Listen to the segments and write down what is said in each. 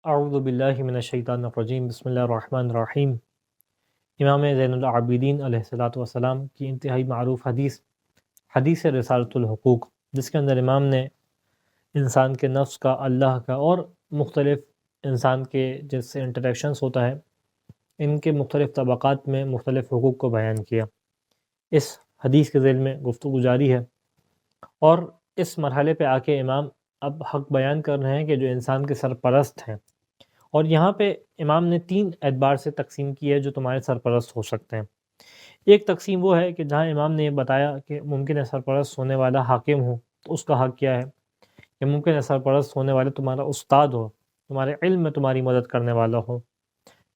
اعوذ باللہ من الشیطان الرجیم، بسم اللہ الرحمن الرحیم۔ امام زین العابدین علیہ الصلوۃ والسلام کی انتہائی معروف حدیث رسالۃ الحقوق، جس کے اندر امام نے انسان کے نفس کا، اللہ کا اور مختلف انسان کے جس سے انٹریکشنز ہوتا ہے، ان کے مختلف طبقات میں مختلف حقوق کو بیان کیا۔ اس حدیث کے ذیل میں گفتگو جاری ہے، اور اس مرحلے پہ آ کے امام اب حق بیان کر رہے ہیں کہ جو انسان کے سرپرست ہیں، اور یہاں پہ امام نے 3 اعتبار سے تقسیم کی ہے جو تمہارے سرپرست ہو سکتے ہیں۔ ایک تقسیم وہ ہے کہ جہاں امام نے یہ بتایا کہ ممکن ہے سرپرست ہونے والا حاکم ہو، تو اس کا حق کیا ہے، کہ ممکن ہے سرپرست ہونے والے تمہارا استاد ہو، تمہارے علم میں تمہاری مدد کرنے والا ہو،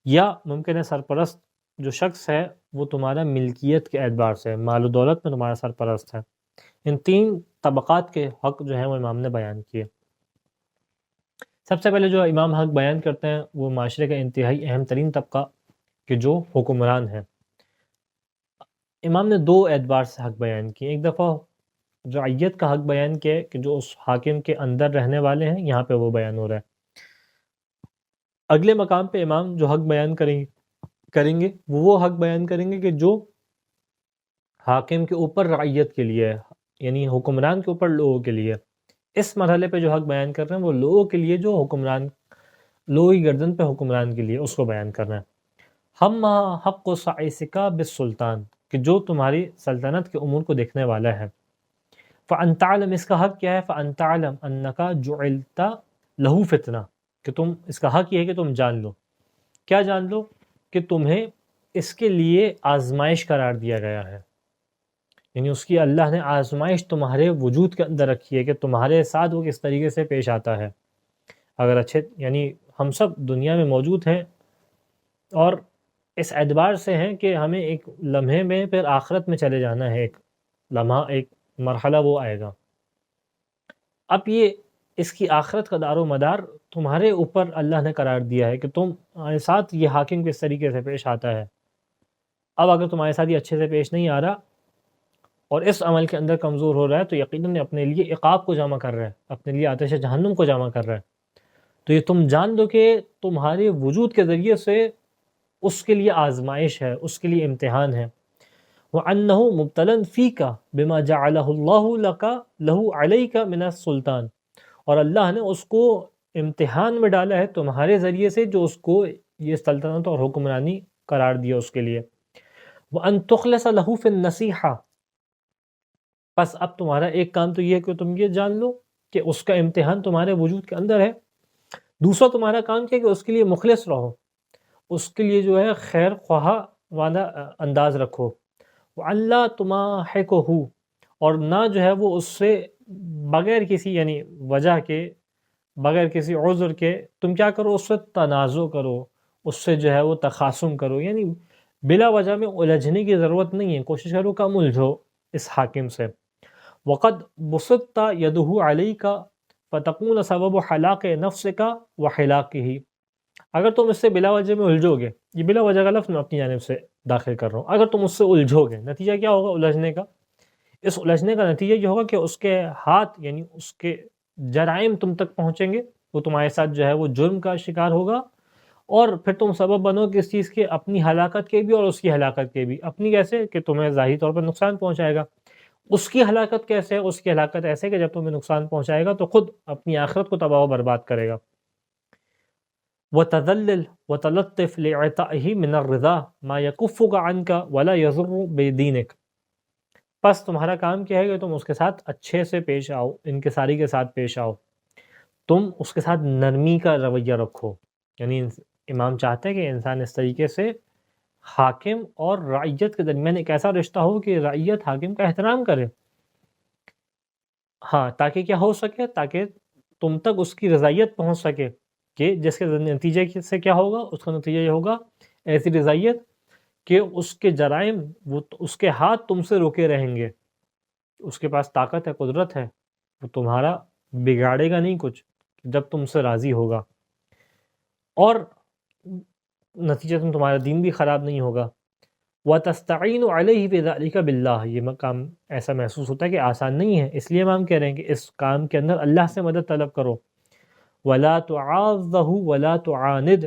یا ممکن ہے سرپرست جو شخص ہے وہ تمہارا ملکیت کے اعتبار سے، مال و دولت میں تمہارا سرپرست ہے۔ ان 3 طبقات کے حق جو ہیں وہ امام نے بیان کیے۔ سب سے پہلے جو امام حق بیان کرتے ہیں وہ معاشرے کا انتہائی اہم ترین طبقہ کہ جو حکمران ہیں۔ امام نے 2 اعتبار سے حق بیان کیے۔ ایک دفعہ رعیت کا حق بیان کیا کہ جو اس حاکم کے اندر رہنے والے ہیں، یہاں پہ وہ بیان ہو رہا ہے۔ اگلے مقام پہ امام جو حق بیان کریں گے وہ حق بیان کریں گے کہ جو حاکم کے اوپر رعیت کے لیے ہے، یعنی حکمران کے اوپر لوگوں کے لیے۔ اس مرحلے پہ جو حق بیان کر رہے ہیں وہ لوگوں کے لیے، جو حکمران، لوگوں کی گردن پہ حکمران کے لیے، اس کو بیان کر رہے ہیں۔ ہم حق و سعیسکا بالسلطان، کہ جو تمہاری سلطنت کے امور کو دیکھنے والا ہے۔ فَأَن تَعْلَمْ، اس کا حق کیا ہے، فَأَن تَعْلَمْ أَنَّكَ جُعِلْتَ لَهُ فِتْنَةً، کہ تم، اس کا حق یہ ہے کہ تم جان لو، کیا جان لو، کہ تمہیں اس کے لیے آزمائش قرار دیا گیا ہے، یعنی اس کی اللہ نے آزمائش تمہارے وجود کے اندر رکھی ہے کہ تمہارے ساتھ وہ کس طریقے سے پیش آتا ہے۔ اگر اچھے، یعنی ہم سب دنیا میں موجود ہیں اور اس اعتبار سے ہیں کہ ہمیں ایک لمحے میں پھر آخرت میں چلے جانا ہے، ایک لمحہ، ایک مرحلہ وہ آئے گا۔ اب یہ اس کی آخرت کا دار و مدار تمہارے اوپر اللہ نے قرار دیا ہے کہ تمہارے ساتھ یہ حاکم کس طریقے سے پیش آتا ہے۔ اب اگر تمہارے ساتھ یہ اچھے سے پیش نہیں آ رہا اور اس عمل کے اندر کمزور ہو رہا ہے، تو یقیناً اپنے لیے عقاب کو جمع کر رہا ہے، اپنے لیے آتش جہنم کو جمع کر رہا ہے۔ تو یہ تم جان دو کہ تمہارے وجود کے ذریعے سے اس کے لیے آزمائش ہے، اس کے لیے امتحان ہے۔ وَأَنَّهُ مُبْتَلًا فِيكَ بِمَا جَعَلَهُ اللَّهُ لَكَ لَهُ عَلَيْكَ مِنَ السُّلْطَانِ، اور اللہ نے اس کو امتحان میں ڈالا ہے تمہارے ذریعے سے، جو اس کو یہ سلطنت اور حکمرانی قرار دیا اس کے لیے۔ وَأَن تُخْلَصَ لَهُ فِي النَّصِيحَةِ، بس اب تمہارا ایک کام تو یہ ہے کہ تم یہ جان لو کہ اس کا امتحان تمہارے وجود کے اندر ہے۔ دوسرا تمہارا کام کیا کہ اس کے لیے مخلص رہو، اس کے لیے جو ہے خیر خواہ والا انداز رکھو۔ وَأَلَّا تُمَاحِقُهُ، اور نہ جو ہے وہ اس سے بغیر کسی، یعنی وجہ کے، بغیر کسی عذر کے تم کیا کرو، اس سے تنازع کرو، اس سے جو ہے وہ تخاصم کرو، یعنی بلا وجہ میں الجھنے کی ضرورت نہیں ہے، کوشش کرو کم الجھو اس حاکم سے۔ وَقَدْ بُسِطَّ يَدُهُ عَلَيْكَ فَتَكُونَ سَبَبُ حَلَاقِ نَفْسِكَ وَحِلَاقِهِ، اگر تم اس سے بلا وجہ میں الجھو گے، یہ بلا وجہ کا لفظ میں اپنی جانب سے داخل کر رہا ہوں، اگر تم اس سے الجھو گے، نتیجہ کیا ہوگا الجھنے کا؟ اس الجھنے کا نتیجہ یہ ہوگا کہ اس کے ہاتھ، یعنی اس کے جرائم تم تک پہنچیں گے، وہ تمہارے ساتھ جو ہے وہ جرم کا شکار ہوگا، اور پھر تم سبب بنو گے اس چیز کے، اپنی ہلاکت کے بھی اور اس کی ہلاکت کے بھی۔ اپنی کیسے، کہ تمہیں ظاہری طور پر نقصان پہنچائے گا۔ اس کی ہلاکت کیسے ہے؟ اس کی ہلاکت ایسے کہ جب تمہیں نقصان پہنچائے گا تو خود اپنی آخرت کو تباہ و برباد کرے گا۔ وَتَذَلِّلْ وَتَلَطِّفْ لِإِعْطَائِهِ مِنَ الرِّضَا مَا يَكُفُّكَ عَنْكَ وَلَا يَضُرُّ بِدِينِكَ، بس تمہارا کام کیا ہے کہ تم اس کے ساتھ اچھے سے پیش آؤ، انکساری کے ساتھ پیش آؤ، تم اس کے ساتھ نرمی کا رویہ رکھو۔ یعنی امام چاہتے ہیں کہ انسان اس طریقے سے حاکم اور رعیت کے درمیان ایک ایسا رشتہ ہو کہ رعیت حاکم کا احترام کرے، ہاں، تاکہ کیا ہو سکے، تاکہ تم تک اس کی رضائیت پہنچ سکے، کہ جس کے نتیجے سے کیا ہوگا، اس کا نتیجہ یہ ہوگا ایسی رضائیت کہ اس کے جرائم، وہ اس کے ہاتھ تم سے روکے رہیں گے، اس کے پاس طاقت ہے، قدرت ہے، وہ تمہارا بگاڑے گا نہیں کچھ جب تم سے راضی ہوگا، اور نتیجہ تمہارا دین بھی خراب نہیں ہوگا۔ وَتَسْتَعِينُ عَلَيْهِ بِذَلِكَ بِاللَّهِ، یہ مقام ایسا محسوس ہوتا ہے کہ آسان نہیں ہے، اس لیے امام کہہ رہے ہیں کہ اس کام کے اندر اللہ سے مدد طلب کرو۔ ولا تعاظه ولا تعاند،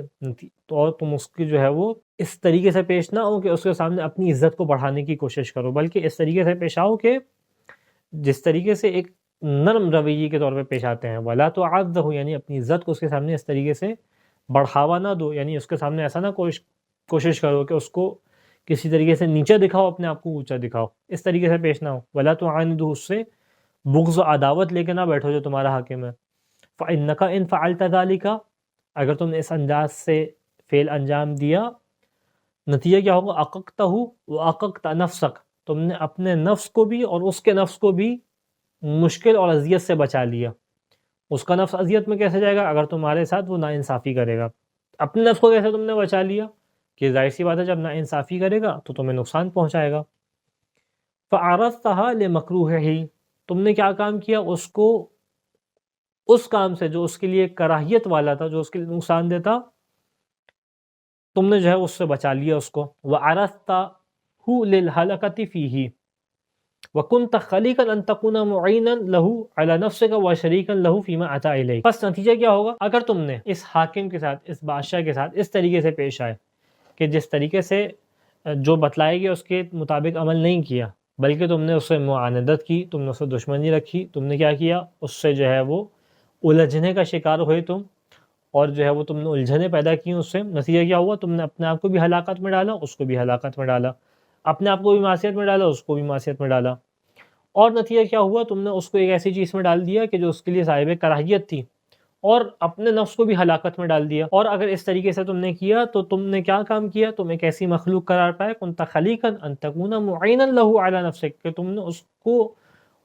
اور تم اس کی جو ہے وہ اس طریقے سے پیش نہ ہو کہ اس کے سامنے اپنی عزت کو بڑھانے کی کوشش کرو، بلکہ اس طریقے سے پیش آؤ کہ جس طریقے سے ایک نرم رویے کے طور پہ پیش آتے ہیں۔ ولا تعاظه یعنی اپنی عزت کو اس کے سامنے اس طریقے سے بڑھاوا نہ دو، یعنی اس کے سامنے ایسا نہ کوشش کرو کہ اس کو کسی طریقے سے نیچے دکھاؤ، اپنے آپ کو اونچا دکھاؤ، اس طریقے سے پیش نہ ہو۔ ولا تعاندو، اس سے بغض و عداوت لے کے نہ بیٹھو جو تمہارا حاکم ہے۔ فإنك إن فعلت ذلك، اگر تم نے اس انداز سے فعل انجام دیا، نتیجہ کیا ہوگا؟ عققتہ وعققت نفسک، تم نے اپنے نفس کو بھی اور اس کے نفس کو بھی مشکل اور اذیت سے بچا لیا۔ اس کا نفس اذیت میں کیسے جائے گا؟ اگر تمہارے ساتھ وہ ناانصافی کرے گا۔ اپنے نفس کو کیسے تم نے بچا لیا؟ کہ ظاہر سی بات ہے جب ناانصافی کرے گا تو تمہیں نقصان پہنچائے گا۔ فعرضتها لمکروہہ، تم نے کیا کام کیا؟ اس کو اس کام سے جو اس کے لیے کراہیت والا تھا، جو اس کے لیے نقصان دہ تھا، تم نے جو ہے اس سے بچا لیا اس کو۔ وعرضتہ للحلقۃ فیہ وکنت خلیقا ان تکون معینا لہ علی نفسک وشریکا لہ فیما اتی الیک۔ بس نتیجہ کیا ہوگا؟ اگر تم نے اس حاکم کے ساتھ، اس بادشاہ کے ساتھ اس طریقے سے پیش آئے کہ جس طریقے سے جو بتلائے گیا اس کے مطابق عمل نہیں کیا، بلکہ تم نے اس سے معاندت کی، تم نے اس سے دشمنی رکھی، تم نے کیا کیا؟ اس سے جو ہے وہ الجھنے کا شکار ہوئے تم، اور جو ہے وہ تم نے الجھنے پیدا کی اس سے، نتیجہ کیا ہوا؟ تم نے اپنے آپ کو بھی ہلاکت میں ڈالا، اس کو بھی ہلاکت میں ڈالا، اپنے آپ کو بھی معصیت میں ڈالا، اس کو بھی معصیت میں ڈالا، اور نتیجہ کیا ہوا؟ تم نے اس کو ایک ایسی چیز میں ڈال دیا کہ جو اس کے لیے صاحب کراہیت تھی، اور اپنے نفس کو بھی ہلاکت میں ڈال دیا۔ اور اگر اس طریقے سے تم نے کیا تو تم نے کیا کام کیا؟ تم ایک ایسی مخلوق قرار پائے، کنت خلیقا ان تکون معینا لہ علی نفسک، کہ تم نے اس کو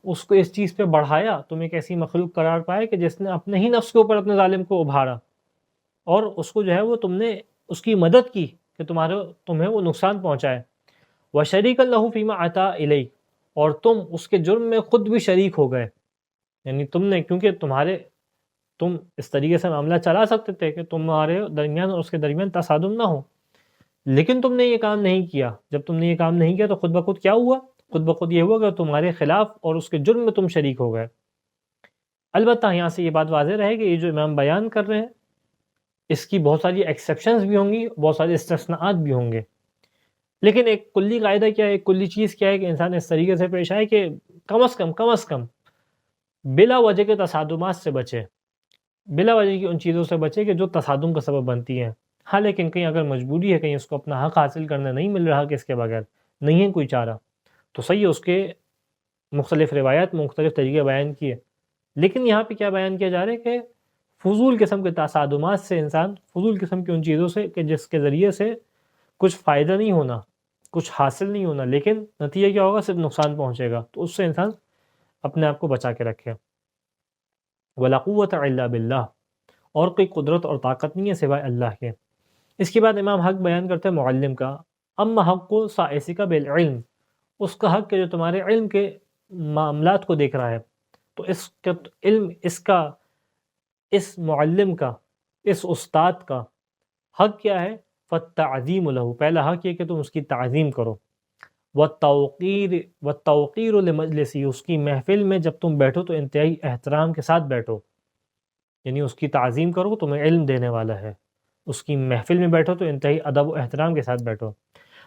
اس چیز پہ بڑھایا، تم ایک ایسی مخلوق قرار پائے کہ جس نے اپنے ہی نفس کے اوپر اپنے ظالم کو ابھارا، اور اس کو جو ہے وہ تم نے اس کی مدد کی کہ تمہیں وہ نقصان پہنچائے۔ وشریکا لہ فیما اتی الیک، اور تم اس کے جرم میں خود بھی شریک ہو گئے، یعنی تم نے، کیونکہ تم اس طریقے سے معاملہ چلا سکتے تھے کہ تمہارے درمیان اور اس کے درمیان تصادم نہ ہو، لیکن تم نے یہ کام نہیں کیا۔ جب تم نے یہ کام نہیں کیا تو خود بخود کیا ہوا؟ خود بخود یہ ہوا کہ تمہارے خلاف اور اس کے جرم میں تم شریک ہو گئے۔ البتہ یہاں سے یہ بات واضح رہے کہ یہ جو امام بیان کر رہے ہیں اس کی بہت ساری ایکسیپشنز بھی ہوں گی، بہت سارے استثناءات بھی ہوں گے، لیکن ایک کلی قاعدہ کیا ہے، ایک کلی چیز کیا ہے کہ انسان اس طریقے سے پیش آئے کہ کم از کم بلا وجہ کے تصادمات سے بچے، بلا وجہ کی ان چیزوں سے بچے کہ جو تصادم کا سبب بنتی ہیں۔ ہاں لیکن کہیں اگر مجبوری ہے، کہیں اس کو اپنا حق حاصل کرنا نہیں مل رہا کہ اس کے بغیر نہیں ہے کوئی چارہ، تو صحیح ہے، اس کے مختلف روایات مختلف طریقے بیان کیے، لیکن یہاں پہ کیا بیان کیا جا رہا ہے کہ فضول قسم کے تصادمات سے انسان، فضول قسم کی ان چیزوں سے کہ جس کے ذریعے سے کچھ فائدہ نہیں ہونا، کچھ حاصل نہیں ہونا، لیکن نتیجہ کیا ہوگا؟ صرف نقصان پہنچے گا، تو اس سے انسان اپنے آپ کو بچا کے رکھے۔ وَلَا قُوَّةَ إِلَّا بِاللَّهِ، اور کوئی قدرت اور طاقت نہیں ہے سوائے اللہ کے۔ اس کے بعد امام حق بیان کرتے ہیں معلم کا، اما حق سائسک بالعلم، اس کا حق کہ جو تمہارے علم کے معاملات کو دیکھ رہا ہے، تو اس کا علم، اس معلم کا، اس استاد کا حق کیا ہے؟ فالتعظیم لہ، پہلا حق یہ کہ تم اس کی تعظیم کرو، والتوقیر لمجلسی، اس کی محفل میں جب تم بیٹھو تو انتہائی احترام کے ساتھ بیٹھو، یعنی اس کی تعظیم کرو، تمہیں علم دینے والا ہے، اس کی محفل میں بیٹھو تو انتہائی ادب و احترام کے ساتھ بیٹھو۔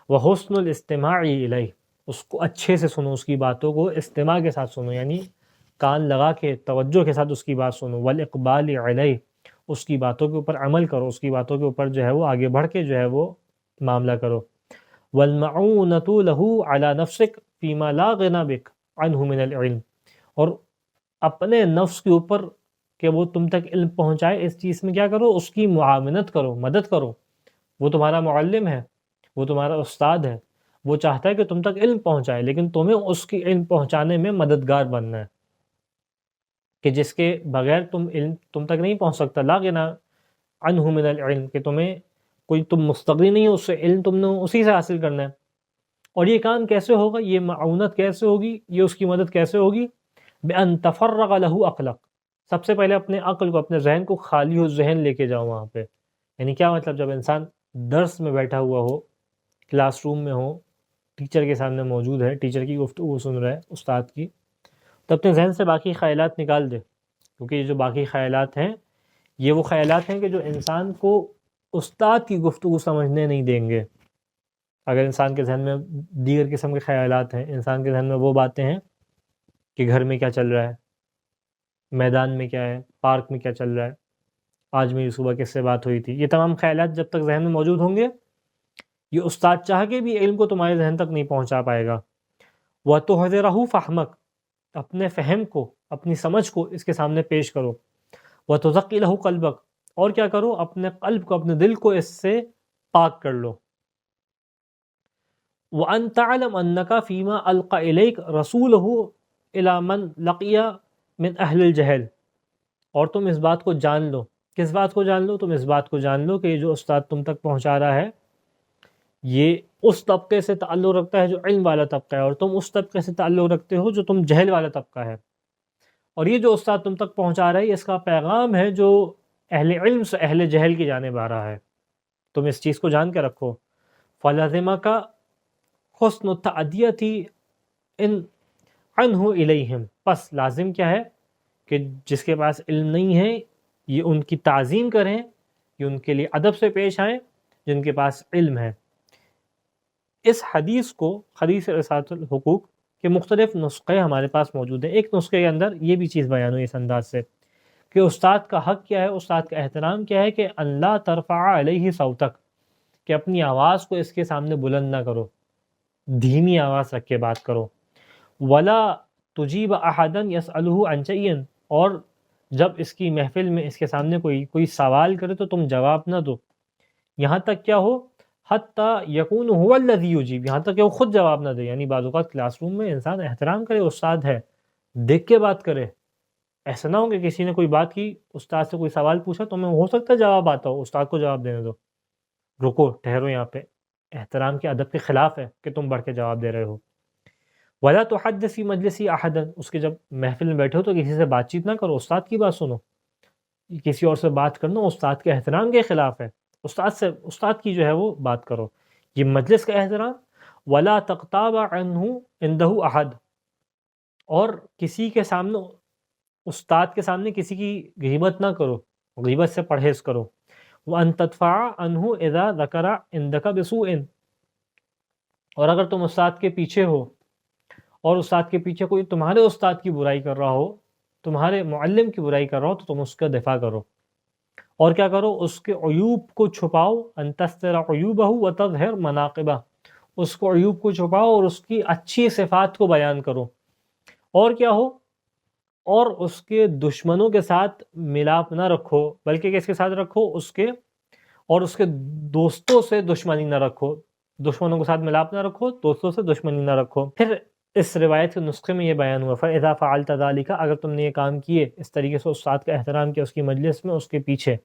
وحسن الاستماع الیہ، اس کو اچھے سے سنو، اس کی باتوں کو استماع کے ساتھ سنو، یعنی کان لگا کے توجہ کے ساتھ اس کی بات سنو۔ والاقبال علیہ، اس کی باتوں کے اوپر عمل کرو، اس کی باتوں کے اوپر جو ہے وہ آگے بڑھ کے جو ہے وہ معاملہ کرو۔ والمعونۃ لہ علی نفسک فیما لا غنی بک عنہ من العلم، اور اپنے نفس کے اوپر کہ وہ تم تک علم پہنچائے، اس چیز میں کیا کرو؟ اس کی معاونت کرو، مدد کرو۔ وہ تمہارا معلم ہے، وہ تمہارا استاد ہے، وہ چاہتا ہے کہ تم تک علم پہنچائے، لیکن تمہیں اس کی علم پہنچانے میں مددگار بننا ہے، کہ جس کے بغیر تم تک نہیں پہنچ سکتا۔ لا غنی عنہ من العلم، کہ تم مستغنی نہیں ہو اس سے، علم تم نے اسی سے حاصل کرنا ہے۔ اور یہ کام کیسے ہوگا؟ یہ معاونت کیسے ہوگی؟ یہ اس کی مدد کیسے ہوگی؟ بأن تفرغ لہ عقلک، سب سے پہلے اپنے عقل کو، اپنے ذہن کو خالی ہو ذہن لے کے جاؤ وہاں پہ۔ یعنی کیا مطلب؟ جب انسان درس میں بیٹھا ہوا ہو، کلاس روم میں ہو، ٹیچر کے سامنے موجود ہے، ٹیچر کی گفتگو سن رہا ہے، استاد کی، تو اپنے ذہن سے باقی خیالات نکال دے، کیونکہ یہ جو باقی خیالات ہیں یہ وہ خیالات ہیں کہ جو انسان کو استاد کی گفتگو سمجھنے نہیں دیں گے۔ اگر انسان کے ذہن میں دیگر قسم کے خیالات ہیں، انسان کے ذہن میں وہ باتیں ہیں کہ گھر میں کیا چل رہا ہے، میدان میں کیا ہے، پارک میں کیا چل رہا ہے، آج میری صبح کس سے بات ہوئی تھی، یہ تمام خیالات جب تک ذہن میں موجود ہوں گے، یہ استاد چاہ کے بھی علم کو تمہارے ذہن تک نہیں پہنچا پائے گا۔ وَتُحْذِرَهُ فَهْمَكَ، اپنے فہم کو، اپنی سمجھ کو اس کے سامنے پیش کرو۔ وَتُزَكِّ لَهُ قَلْبَكَ، اور کیا کرو، اپنے قلب کو، اپنے دل کو اس سے پاک کر لو۔ وَأَن تَعْلَمْ أَنَّكَ فِي مَا أَلْقَى إِلَيْكَ رَسُولُهُ إِلَى مَنْ لَقِيَ مِنْ أَهْلِ الْجَهْلِ، اور تم اس بات کو جان لو۔ کس بات کو جان لو؟ تم اس بات کو جان لو کہ یہ جو استاد تم تک پہنچا رہا ہے یہ اس طبقے سے تعلق رکھتا ہے جو علم والا طبقہ ہے، اور تم اس طبقے سے تعلق رکھتے ہو جو تم جہل والا طبقہ ہے، اور یہ جو استاد تم تک پہنچا رہا ہے اس کا پیغام ہے جو اہل علم سے اہل جہل کی جانب آ رہا ہے۔ تم اس چیز کو جان کے رکھو۔ فَلَزِمَكَ حُسْنُ التَّعْدِيَةِ إِنْ عَنْهُ إِلَيْهِمْ، پس لازم کیا ہے کہ جس کے پاس علم نہیں ہے یہ ان کی تعظیم کریں، یہ ان کے لیے ادب سے پیش آئیں جن کے پاس علم ہے۔ اس حدیث کو، حدیث رسالۃ الحقوق کے مختلف نسخے ہمارے پاس موجود ہیں۔ ایک نسخے کے اندر یہ بھی چیز بیان ہوئی اس انداز سے کہ استاد کا حق کیا ہے، استاد کا احترام کیا ہے کہ ان لا ترفع علیہ صوتک، کہ اپنی آواز کو اس کے سامنے بلند نہ کرو، دھیمی آواز رکھ کے بات کرو۔ ولا تجیب احدا یسألہ عن شیء، اور جب اس کی محفل میں اس کے سامنے کوئی سوال کرے تو تم جواب نہ دو، یہاں تک کیا ہو حتی یکون هو الذی یجیب، یہاں تک کہ وہ خود جواب نہ دے۔ یعنی بعض اوقات کلاس روم میں انسان احترام کرے، استاد ہے، دیکھ کے بات کرے، ایسا نہ ہو کہ کسی نے کوئی بات کی، استاد سے کوئی سوال پوچھا تو میں ہو سکتا ہے جواب آتا ہو، استاد کو جواب دینے دو، رکو ٹھہرو، یہاں پہ احترام کے ادب کے خلاف ہے کہ تم بڑھ کے جواب دے رہے ہو۔ ولا تحدث فی مجلس احدا، اس کے جب محفل میں بیٹھے ہو تو کسی سے بات چیت نہ کرو، استاد کی بات سنو، کسی اور سے بات کرنا استاد کے احترام کے خلاف ہے، استاد کی جو ہے وہ بات کرو، یہ مجلس کا احترام۔ ولا تغتاب عنہ عنده احد، اور کسی کے سامنے، استاد کے سامنے کسی کی غیبت نہ کرو، غیبت سے پرہیز کرو۔ وان تدفع عنہ اذا ذکر عندك بسوء، اور اگر تم استاد کے پیچھے ہو اور استاد کے پیچھے کوئی تمہارے استاد کی برائی کر رہا ہو، تمہارے معلم کی برائی کر رہا ہو، تو تم اس کا دفاع کرو، اور کیا کرو، اس کے عیوب کو چھپاؤ۔ ان تستر عیوبہ وتظہر مناقبہ، اس کو عیوب کو چھپاؤ اور اس کی اچھی صفات کو بیان کرو، اور کیا ہو، اور اس کے دشمنوں کے ساتھ ملاپ نہ رکھو، بلکہ کس کے ساتھ رکھو، اس کے اور اس کے دوستوں سے دشمنی نہ رکھو، دشمنوں کے ساتھ ملاپ نہ رکھو، دوستوں سے دشمنی نہ رکھو۔ پھر اس روایت کے نسخے میں یہ بیان ہوا فَإِذَا فَعَلْتَ ذَلِكَ، اگر تم نے یہ کام کیے، اس طریقے سے استاد کا احترام کیا اس کی مجلس میں، اس کے پیچھے،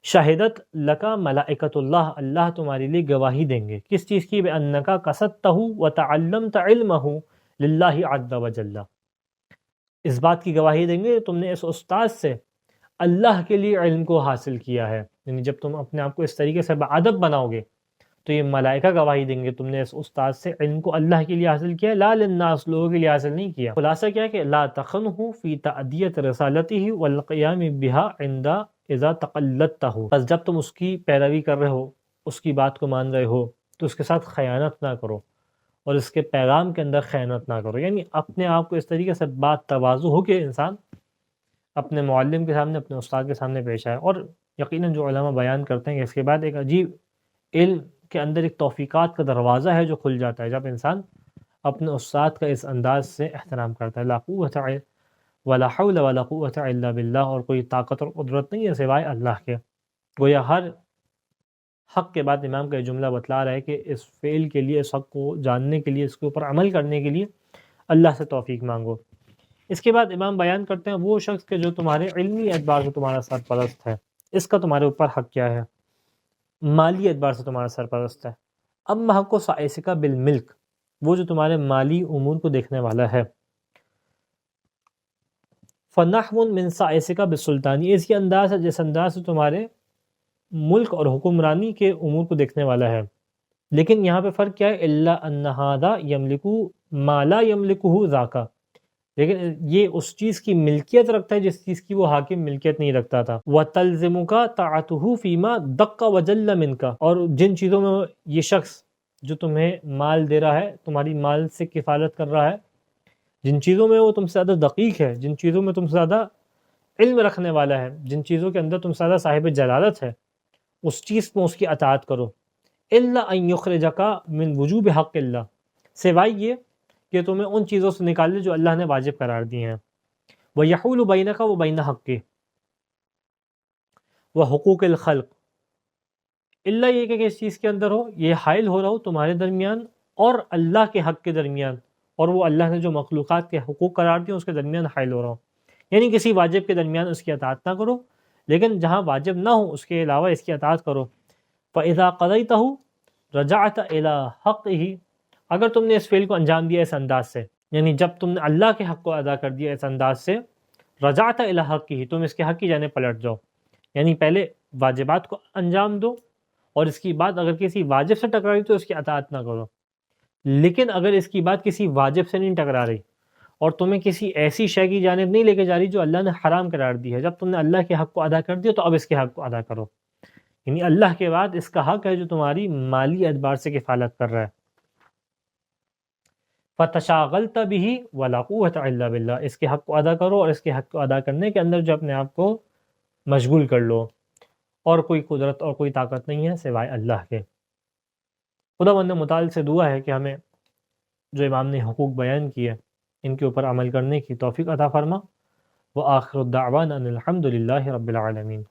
شہدت لکا ملائکۃ اللہ، اللہ تمہارے لیے گواہی دیں گے، کس چیز کی؟ بِأَنَّكَ قَصَدتَهُ وَتَعَلَّمْتَ عِلْمَهُ لِلَّهِ عَزَّ وَجَلَّ، اس بات کی گواہی دیں گے تم نے اس استاد سے اللہ کے لیے علم کو حاصل کیا ہے۔ یعنی جب تم اپنے آپ کو اس طریقے سے باادب بناؤ گے تو یہ ملائکہ گواہی دیں گے تم نے اس استاد سے علم کو اللہ کے لیے حاصل کیا، لا للناس، لوگوں کے لیے حاصل نہیں کیا۔ خلاصہ کیا ہے کہ لا تخنہ فی تأدیت رسالتہ والقیام بها عند اذا تقلدتہ، بس جب تم اس کی پیروی کر رہے ہو، اس کی بات کو مان رہے ہو، تو اس کے ساتھ خیانت نہ کرو، اور اس کے پیغام کے اندر خیانت نہ کرو۔ یعنی اپنے آپ کو اس طریقے سے بات تواضع ہو کہ انسان اپنے معلم کے سامنے، اپنے استاد کے سامنے پیش آئے۔ اور یقیناً جو علماء بیان کرتے ہیں کہ اس کے بعد ایک عجیب علم کے اندر ایک توفیقات کا دروازہ ہے جو کھل جاتا ہے جب انسان اپنے استاد کا اس انداز سے احترام کرتا ہے۔ لا قوت ولا حول ولا قوت الا باللہ، اور کوئی طاقت اور قدرت نہیں ہے سوائے اللہ کے۔ گویا ہر حق کے بعد امام کا یہ جملہ بتلا رہا ہے کہ اس فعل کے لیے، اس حق کو جاننے کے لیے، اس کے اوپر عمل کرنے کے لیے اللہ سے توفیق مانگو۔ اس کے بعد امام بیان کرتے ہیں وہ شخص کہ جو تمہارے علمی اعتبار سے تمہارا سرپرست ہے، اس کا تمہارے اوپر حق کیا ہے، مالی اعتبار سے تمہارا سرپرست ہے۔ اما حق و سائسکا بالملک، وہ جو تمہارے مالی امور کو دیکھنے والا ہے، فنحو من سائسکا بالسلطانی، اس یہ انداز ہے جس انداز سے تمہارے ملک اور حکمرانی کے امور کو دیکھنے والا ہے۔ لیکن یہاں پہ فرق کیا ہے؟ الا ان ھذا یملک ما لا یملکہ ذاک، لیکن یہ اس چیز کی ملکیت رکھتا ہے جس چیز کی وہ حاکم ملکیت نہیں رکھتا تھا. وَتَلْزِمُكَ طَاعَتُهُ فِي مَا دَقَّ وَجَلَّ مِنْكَ، اور جن چیزوں میں یہ شخص جو تمہیں مال دے رہا ہے، تمہاری مال سے کفالت کر رہا ہے، جن چیزوں میں وہ تم سے زیادہ دقیق ہے، جن چیزوں میں تم سے زیادہ علم رکھنے والا ہے، جن چیزوں کے اندر تم سے زیادہ صاحب جلالت ہے، اس چیز میں اس کی اطاعت کرو. إِلَّا أَن يُخْرِجَكَ مِن وُجُوبِ حَقِّ اللَّهِ، سوائے یہ کہ تمہیں ان چیزوں سے نکال لے جو اللہ نے واجب قرار دی ہیں. وَيَحُولُ بَيْنَكَ وَبَيْنَ حَقِّهِ وَحُقُوقِ الْخَلْقِ، اللہ یہ کہ اس چیز کے اندر ہو، یہ حائل ہو رہا ہو تمہارے درمیان اور اللہ کے حق کے درمیان، اور وہ اللہ نے جو مخلوقات کے حقوق قرار دیے اس کے درمیان حائل ہو رہا ہو. یعنی کسی واجب کے درمیان اس کی اطاعت نہ کرو، لیکن جہاں واجب نہ ہو اس کے علاوہ اس کی اطاعت کرو. فَإِذَا قَضَيْتَهُ رَجَعْتَ إِلَىٰ حَقِّهِ، اگر تم نے اس فعل کو انجام دیا اس انداز سے، یعنی جب تم نے اللہ کے حق کو ادا کر دیا اس انداز سے، رجعت إِلَىٰ حَقِّهِ، تم اس کے حق کی جانب پلٹ جاؤ. یعنی پہلے واجبات کو انجام دو، اور اس کی بات اگر کسی واجب سے ٹکرائی تو اس کی اطاعت نہ کرو. لیکن اگر اس کی بات کسی واجب سے نہیں ٹکرا رہی اور تمہیں کسی ایسی شے کی جانب نہیں لے کے جا رہی جو اللہ نے حرام قرار دی ہے، جب تم نے اللہ کے حق کو ادا کر دیا تو اب اس کے حق کو ادا کرو. یعنی اللہ کے بعد اس کا حق ہے جو تمہاری مالی اعتبار سے کفالت کر رہا ہے. فَتَشَاغَلْتَ بِهِ وَلَا قُوَّةَ إِلَّا بِاللَّهِ، اس کے حق کو ادا کرو اور اس کے حق کو ادا کرنے کے اندر جو اپنے آپ کو مشغول کر لو، اور کوئی قدرت اور کوئی طاقت نہیں ہے سوائے اللہ کے. خداوند متعال سے دعا ہے کہ ہمیں جو امام نے حقوق بیان کیے ان کے اوپر عمل کرنے کی توفیق عطا فرما. وآخر الدعوانا ان الحمد للہ رب العالمین.